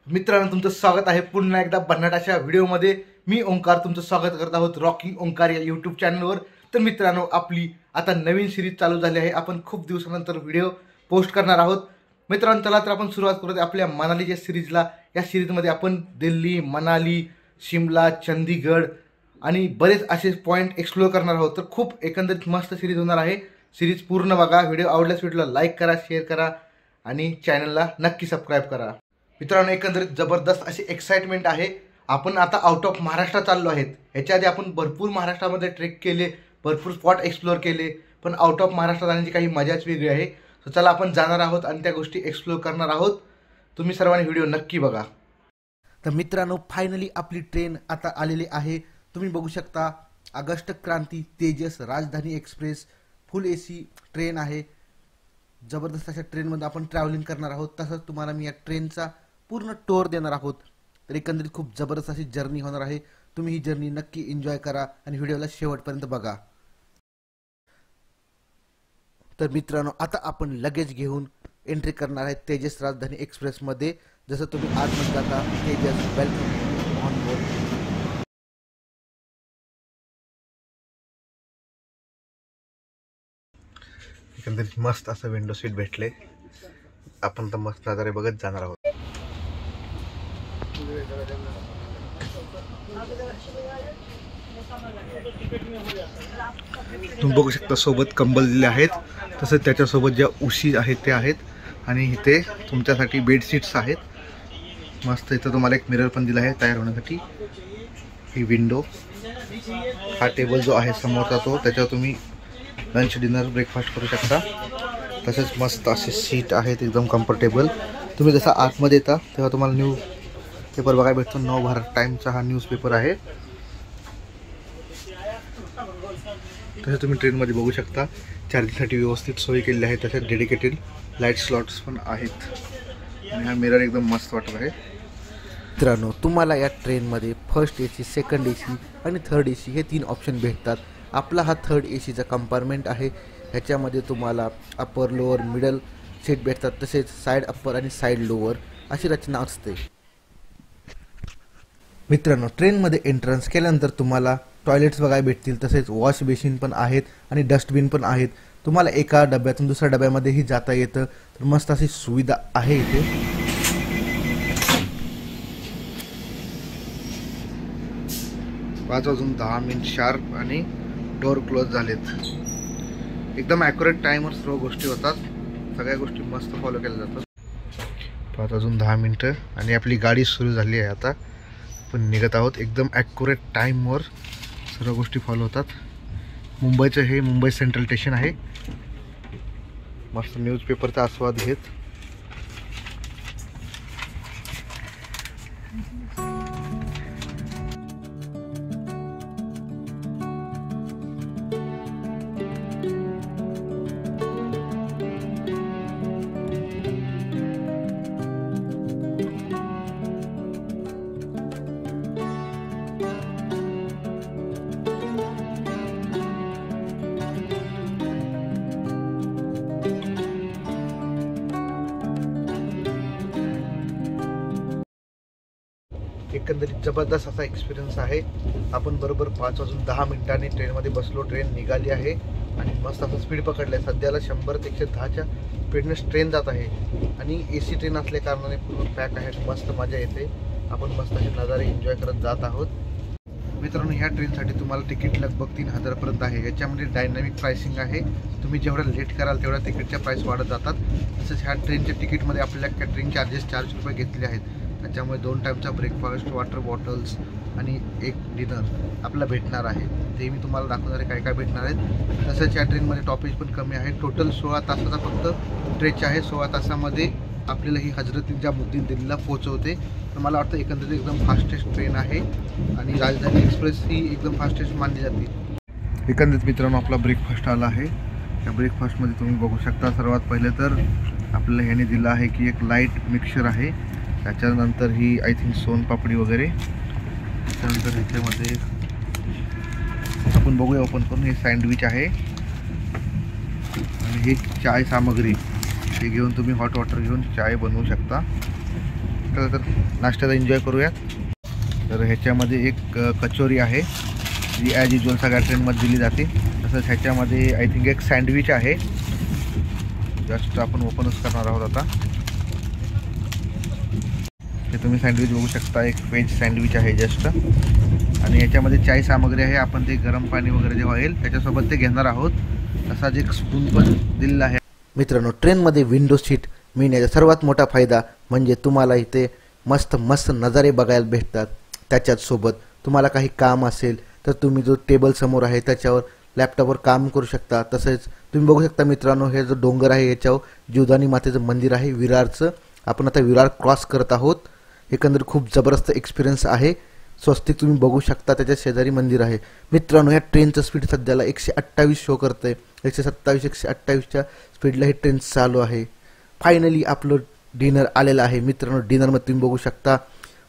मित्रांनो, तुमचं स्वागत आहे पुन्हा एकदा भन्नाटाच्या व्हिडिओमध्ये। मी ओंकार तुमचं स्वागत करत आहोत रॉकिंग ओंकार या यूट्यूब चॅनलवर। तर मित्रांनो, आपली आता नवीन सिरीज चालू झाली आहे। आपण खूप दिवसानंतर व्हिडिओ पोस्ट करणार आहोत। मित्रांनो, चला तर आपण सुरुवात करूया आपल्या मनालीच्या सिरीजला। या सिरीजमध्ये आपण दिल्ली, मनाली, शिमला, चंदीगड आणि बरेच असे पॉइंट एक्सप्लोर करणार आहोत। तर खूप एकंदरीत मस्त सिरीज होणार आहे। सिरीज पूर्ण बघा। व्हिडिओ आवडल्यास व्हिडिओला लाईक करा, शेअर करा आणि चॅनलला नक्की सबस्क्राइब करा। मित्रांनो, एकंदरीत जबरदस्त अशी एक्साइटमेंट आहे। आपण आता आउट ऑफ महाराष्ट्र चाललो आहेत। याच्या आधी आपण भरपूर महाराष्ट्रामध्ये ट्रेक केले, भरपूर स्पॉट एक्सप्लोर केले, पण आउट ऑफ महाराष्ट्र जाण्याची काही मजाच वेगळी आहे। सो चला आपण जाणार आहोत आणि त्या गोष्टी एक्सप्लोर करणार आहोत। तुम्ही सर्वांनी व्हिडिओ नक्की बघा। तर मित्रांनो, फायनली आपली ट्रेन आता आलेली आहे। तुम्ही बघू शकता, ऑगस्ट क्रांती तेजस राजधानी एक्सप्रेस फुल एसी ट्रेन आहे। जबरदस्त अशा ट्रेनमध्ये आपण ट्रॅव्हलिंग करणार आहोत। तसंच तुम्हाला मी या ट्रेनचा पूर्ण टूर देणार आहोत। तर एकंदरीत खूप जबरदस्त अशी जर्नी होणार आहे। तुम्ही ही जर्नी नक्की एन्जॉय करा आणि व्हिडिओला शेवटपर्यंत बघा। तर मित्रांनो, आता आपण लगेज घेऊन एंट्री करणार आहे तेजस राजधानी एक्सप्रेसमध्ये। जसं तुम्ही आतमध्ये जाता, तेजस वेलकम ऑन बोर्ड। एकंदरीत मस्त असं विंडो सीट भेटले। आपण तर मस्त नजारे बघत जाणार आहोत। तुम्ही बघू शकता, सोबत कंबल दिले आहेत। तसंच त्याच्यासोबत ज्या उशी आहेत त्या आहेत आणि इथे तुमच्यासाठी बेडशीट्स आहेत। मस्त इथं तुम्हाला एक मिरर पण दिला आहे तयार होण्यासाठी। ही विंडो, हा टेबल जो आहे समोरचा तो, त्याच्यावर तुम्ही लंच, डिनर, ब्रेकफास्ट करू शकता। तसेच मस्त असे सीट आहेत एकदम कम्फर्टेबल। तुम्ही जसा आतमध्ये येता तेव्हा तुम्हाला न्यूज पेपर बघायला भेटतो। नवभारत टाइमचा हा न्यूजपेपर आहे। तसे तुम्ही ट्रेनमध्ये बघू शकता, चार्जिंगसाठी व्यवस्थित सोय केलेली आहे। तसेच डेडिकेटेड लाईट स्लॉट्स पण आहेत आणि हा मिरर एकदम मस्त वाटत आहे। मित्रांनो, तुम्हाला या ट्रेनमध्ये फर्स्ट एसी, सेकंड एसी आणि थर्ड एसी हे 3 ऑप्शन भेटतात। आपला हा थर्ड एसीचा कंपार्टमेंट आहे। ह्याच्यामध्ये तुम्हाला अप्पर, लोअर, मिडल सीट भेटतात। तसेच साईड अप्पर आणि साईड लोअर अशी रचना असते। मित्रांनो, ट्रेनमध्ये एंट्रन्स केल्यानंतर तुम्हाला टॉयलेट्स बघायला भेटतील। तसेच वॉश बेसिन पण आहेत आणि डस्टबिन पण आहेत। तुम्हाला एका डब्यातून दुसऱ्या डब्यामध्येही जाता येतं। तर मस्त अशी सुविधा आहे इथे। 5:10 शार्प आणि डोअर क्लोज झालेत। एकदम ॲक्युरेट टाईमवर सर्व गोष्टी होतात। सगळ्या गोष्टी मस्त फॉलो केल्या जातात। 5:10 आणि आपली गाडी सुरू झाली आहे। आता आपण निघत आहोत। एकदम ॲक्युरेट टाईमवर सर्व गोष्टी फॉलो होतात। मुंबईचं हे मुंबई सेंट्रल स्टेशन आहे। मस्त न्यूजपेपरचा आस्वाद घेत एकंदरीत जबरदस्त असा एक्सपिरियन्स आहे। आपण बरोबर 5:10 ट्रेनमध्ये बसलो। ट्रेन निघाली आहे आणि मस्त असं स्पीड पकडलं आहे। सध्याला 100 ते 110च्या स्पीडनेच ट्रेन जात आहे आणि AC ट्रेन असल्या कारणाने पूर्ण पॅक आहे। मस्त मजा येते। आपण मस्त असे नजारे एन्जॉय करत जात आहोत। मित्रांनो, ह्या ट्रेनसाठी तुम्हाला तिकीट लगभग 3000 पर्यंत आहे। याच्यामध्ये डायनॅमिक प्राइसिंग आहे। तुम्ही जेवढं लेट कराल तेवढ्या तिकीटच्या प्राईस वाढत जातात। तसंच ह्या ट्रेनच्या तिकीटमध्ये आपल्याला कॅटरिंग चार्जेस 400 रुपये घेतले आहेत। त्याच्यामुळे 2 टाईमचा ब्रेकफास्ट, वॉटर बॉटल्स आणि एक डिनर आपल्याला भेटणार आहे। ते मी तुम्हाला दाखवणार आहे काय काय भेटणार आहेत। तसंच या ट्रेनमध्ये टॉपेज पण कमी आहे। टोटल 16 तासाचा फक्त स्ट्रेच आहे। 16 तासामध्ये आपल्याला ही हजरत निजामुद्दीन दिल्लीला पोहोचवते। तर मला वाटतं एकंदरीत एकदम फास्टेस्ट ट्रेन आहे आणि राजधानी एक्सप्रेस ही एकदम फास्टेस्ट मानली जाते। एकंदरीत मित्रांनो, आपला ब्रेकफास्ट आला आहे। या ब्रेकफास्टमध्ये तुम्ही बघू शकता, सर्वात पहिले तर आपल्याला ह्याने दिलं आहे की एक लाईट मिक्सचर आहे। त्याच्यानंतर ही आय थिंक सोनपापडी वगैरे। त्याच्यानंतर ह्याच्यामध्ये आपण बघूया ओपन करून, हे सँडविच आहे आणि ही चाय सामग्री। हे घेऊन तुम्ही हॉट वॉटर घेऊन चाय बनवू शकता। नाश्ता, तर नाश्त्याचा एन्जॉय करूया. तर ह्याच्यामध्ये एक कचोरी आहे जी ॲज युजल सगळ्या ट्रेनमध्ये दिली जाते. तसंच ह्याच्यामध्ये आय थिंक एक सँडविच आहे, जस्ट आपण ओपनच करणार आहोत आता. हे तुम्ही सँडविच बघू शकता, एक व्हेज सँडविच आहे जस्ट. आणि याच्यामध्ये चाय सामग्री आहे, आपण ते गरम पाणी वगैरे जेव्हा येईल त्याच्यासोबत ते घेणार आहोत. तसाच एक स्पून पण दिलेला आहे. मित्रांनो, ट्रेनमध्ये विंडो सीट मिळण्याचा सर्वात मोठा फायदा म्हणजे तुम्हाला इथे मस्त मस्त नजारे बघायला भेटतात. त्याच्याच सोबत तुम्हाला काही काम असेल तर तुम्ही जो टेबल समोर आहे त्याच्यावर लॅपटॉपवर काम करू शकता. तसेच तुम्ही बघू शकता मित्रांनो, हे जो डोंगर आहे याच्यावर जीवदानी मातेचं मंदिर आहे विरारचं. आपण आता विरार क्रॉस करत आहोत. एकंदरीत खूप जबरदस्त एक्सपिरियन्स आहे. स्वस्तिक तुम्ही बघू शकता, त्याच्या शेजारी मंदिर आहे. मित्रांनो, या ट्रेनचं स्पीड सध्याला 128 शो करतं आहे. 127 128च्या स्पीडला ही ट्रेन चालू आहे. फायनली आपलं डिनर आलेलं आहे. मित्रांनो, डिनरमध्ये तुम्ही बघू शकता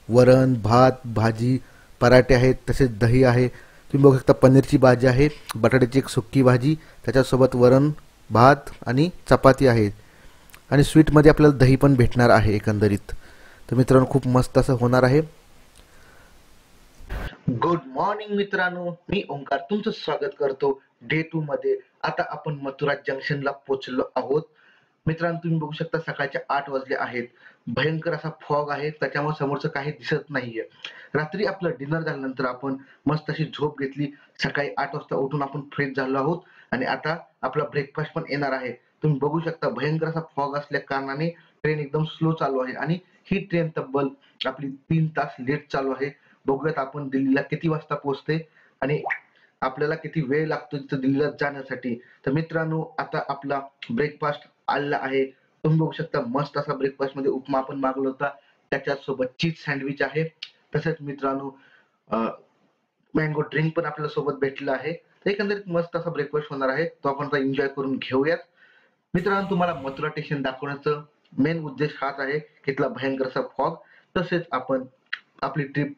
वरण, भात, भाजी, पराठे आहेत, तसेच दही आहे. तुम्ही बघू शकता पनीरची भाजी आहे, बटाट्याची एक सुक्की भाजी, त्याच्यासोबत वरण, भात आणि चपाती आहे. आणि स्वीटमध्ये आपल्याला दही पण भेटणार आहे एकंदरीत. तर मित्रांनो, खूप मस्त असं होणार आहे. गुड मॉर्निंग मित्रांनो, मी ओंकार तुमचं स्वागत करतो डे 2 मध्ये. आता आपण मथुरा जंक्शनला पोहोचलो आहोत. मित्रांनो, तुम्ही बघू शकता सकाळचे 8 वाजले आहेत. भयंकर असा फॉग आहे, त्याच्यामुळे समोरचं काही दिसत नाहीये. रात्री आपलं डिनर झाल्यानंतर आपण मस्त अशी झोप घेतली. सकाळी 8 वाजता उठून आपण फ्रेश झालो आहोत आणि आता आपला ब्रेकफास्ट पण येणार आहे. तुम्ही बघू शकता भयंकर असा फॉग असल्या कारणाने ट्रेन एकदम स्लो चालू आहे आणि ही ट्रेन तब्बल आपली 3 तास लेट चालू आहे. बघूयात आपण दिल्लीला किती वाजता पोहोचते आणि आपल्याला किती वेळ लागतो तिथं दिल्लीला जाण्यासाठी. तर मित्रांनो, आता आपला ब्रेकफास्ट आलेला आहे. तुम्ही बघू शकता मस्त असा ब्रेकफास्ट मध्ये उपमा आपण मागवला होता, त्याच्यासोबत चीज सँडविच आहे. तसेच मित्रांनो, मँगो ड्रिंक पण आपल्या सोबत भेटलेला आहे. तर एकंदरीत मस्त असा ब्रेकफास्ट होणार आहे, तो आपण आता एन्जॉय करून घेऊयात. मित्रांनो, तुम्हाला मथुरा स्टेशन दाखवण्याचं मेन उद्देश हाच आहे की इथला भयंकर असा फॉग. तसेच आपण आपली ट्रिप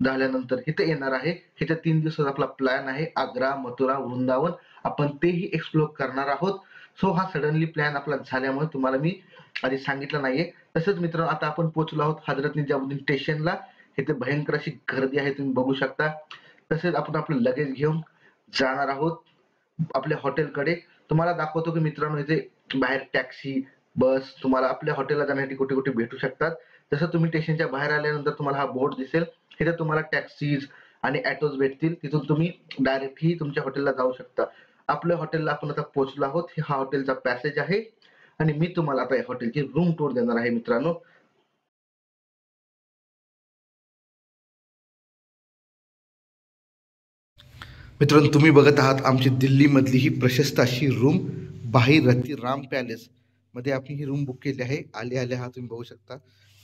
झाल्यानंतर इथे येणार आहे. इथे 3 दिवसाचा आपला प्लॅन आहे. आग्रा, मथुरा, वृंदावन आपण तेही एक्सप्लोर करणार आहोत. सो हा सडनली प्लॅन आपला झाल्यामुळे तुम्हाला मी आधी सांगितलं नाहीये. तसंच मित्रांनो, आता आपण पोहोचलो आहोत हजरत निजामुद्दीन स्टेशनला. इथे भयंकर अशी गर्दी आहे, तुम्ही बघू शकता. तसेच आपण आपलं लगेज घेऊन जाणार आहोत आपल्या हॉटेलकडे. तुम्हाला दाखवतो की मित्रांनो, इथे बाहेर टॅक्सी, बस तुम्हाला आपल्या हॉटेलला जाण्यासाठी कुठे कुठे भेटू शकतात. जसं तुम्ही स्टेशनच्या बाहेर आल्यानंतर तुम्हाला हा बोर्ड दिसेल, तिथे तुम्हाला टॅक्सीज आणि ऑटोज भेटतील. तिथून तुम्ही डायरेक्टली तुमच्या हॉटेलला जाऊ शकता. आपल्या हॉटेलला आपण आता पोहोचलो आहोत. हा हॉटेलचा पॅसेज आहे आणि मी तुम्हाला आता या हॉटेलची रूम टूर देणार आहे मित्रांनो. मित्रांनो, तुम्ही बघत आहात आमची दिल्लीमधली ही प्रशस्त अशी रूम, भागीरथी राम पॅलेस मध्ये आपण ही रूम बुक केली आहे. आले हा तुम्ही बघू शकता,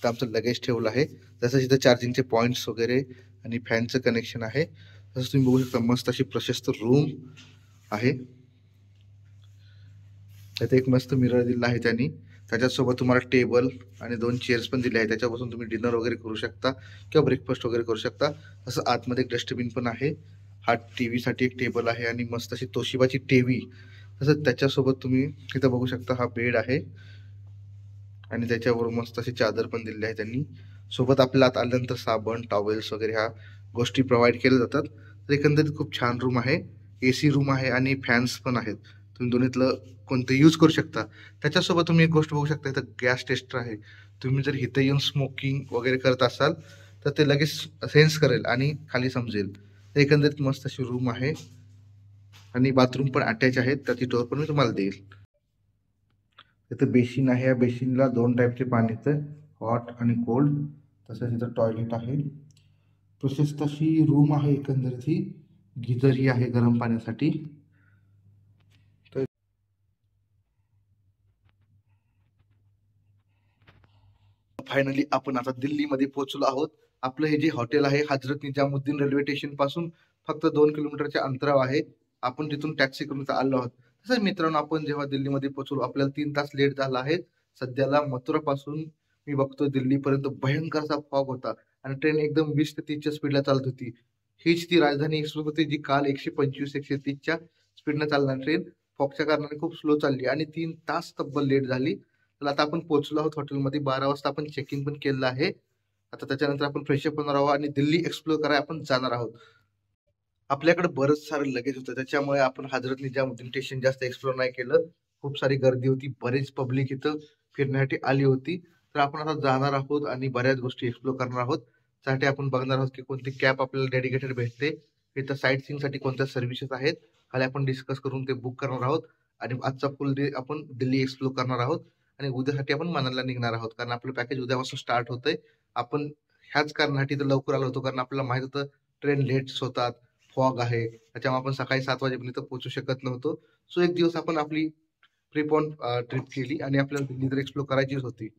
तर आमचं लगेज ठेवलं आहे. तसंच इथं चार्जिंगचे पॉईंट्स वगैरे आणि फॅनचं कनेक्शन आहे. तसंच तुम्ही बघू शकता मस्त अशी प्रशस्त रूम आहे. त्यात एक मस्त मिरर दिला आहे त्यांनी. त्याच्यासोबत तुम्हाला टेबल आणि 2 चेअर्स पण दिले आहे, त्याच्यापासून तुम्ही डिनर वगैरे करू शकता किंवा ब्रेकफास्ट वगैरे करू शकता. तसं आतमध्ये एक डस्टबिन पण आहे. हा टीव्ही साठी एक टेबल आहे आणि मस्त अशी तोशिबाची टीव्ही. तसंच त्याच्यासोबत तुम्ही इथं बघू शकता हा बेड आहे आणि त्याच्यावर मस्त अशी चादर पण दिलेली आहे त्यांनी. सोबत आपल्याला आत आल्यानंतर साबण, टॉवेल्स वगैरे ह्या गोष्टी प्रोव्हाइड केल्या जातात. तर एकंदरीत खूप छान रूम आहे. AC रूम आहे आणि फॅन्स पण आहेत. तुम्ही दोन्हीतलं कोणतं यूज करू शकता. त्याच्यासोबत तुम्ही एक गोष्ट बघू शकता, इथं गॅस टेस्टर आहे. तुम्ही जर इथं येऊन स्मोकिंग वगैरे करत असाल तर ते लगेच सेन्स करेल आणि खाली समजेल. तर एकंदरीत मस्त अशी रूम आहे आणि बाथरूम पण अटॅच आहेत. त्याची टूर पण मी तुम्हाला देईल. इथं बेसिन आहे. या बेसिनला 2 टाईपचे पाणी येतं, हॉट आणि कोल्ड. तसंच इथं टॉयलेट आहे. प्रशस्त अशी रूम आहे एकंदरीत ही. गिझर ही आहे गरम पाण्यासाठी. फायनली आपण आता दिल्लीमध्ये पोहोचलो आहोत. आपलं हे जे हॉटेल आहे हजरत निजामुद्दीन रेल्वे स्टेशन पासून फक्त 2 किलोमीटरच्या अंतरावर आहे. आपण तिथून टॅक्सी करून आलो आहोत. तसंच मित्रांनो, आपण जेव्हा दिल्लीमध्ये पोहोचलो आपल्याला 3 तास लेट झाला आहे. सध्याला मथुरा पासून मी बघतोय दिल्लीपर्यंत भयंकर असा फॉग होता आणि ट्रेन एकदम 20 ते 30च्या स्पीडला चालत होती. हीच ती राजधानी एक्सप्रेस होती जी काल 125 130च्या स्पीडने चालणार ट्रेन फॉगच्या कारणाने खूप स्लो चालली आणि 3 तास तब्बल लेट झाली. तर आता आपण पोहोचलो आहोत हॉटेलमध्ये. 12 वाजता आपण चेक इन पण केलेलं आहे. आता त्याच्यानंतर आपण फ्रेशअप होणार आहोत आणि दिल्ली एक्सप्लोर करायला आपण जाणार आहोत. आपल्याकडे बरंच सारं लगेज होतं, त्याच्यामुळे आपण हजरत निजामुद्दीन स्टेशन जास्त एक्सप्लोर नाही केलं. खूप सारी गर्दी होती, बरीच पब्लिक इथं फिरण्यासाठी आली होती. तर आपण आता जाणार आहोत आणि बऱ्याच गोष्टी एक्सप्लोर करणार आहोत. त्यासाठी आपण बघणार आहोत की कोणती कॅब आपल्याला डेडिकेटेड भेटते, इथं साईट सीइंग साठी कोणत्या सर्व्हिसेस आहेत, खाली आपण डिस्कस करून ते बुक करणार आहोत. आणि आजचा फुल डे आपण दिल्ली एक्सप्लोर करणार आहोत आणि उद्यासाठी आपण मनालीला निघणार आहोत, कारण आपलं पॅकेज उद्यापासून स्टार्ट होतंय. आपण ह्याच कारणासाठी तर लवकर आलो होतो, कारण आपल्याला माहित होतं ट्रेन लेट्स होतात, फॉग आहे, त्याच्यामुळे आपण सकाळी 7 वाजेपर्यंत पोहोचू शकत नव्हतो. सो एक दिवस आपण आपली प्रिपॉन ट्रिप केली आणि आपल्याला दिल्ली तर एक्सप्लोर करायचीच होती.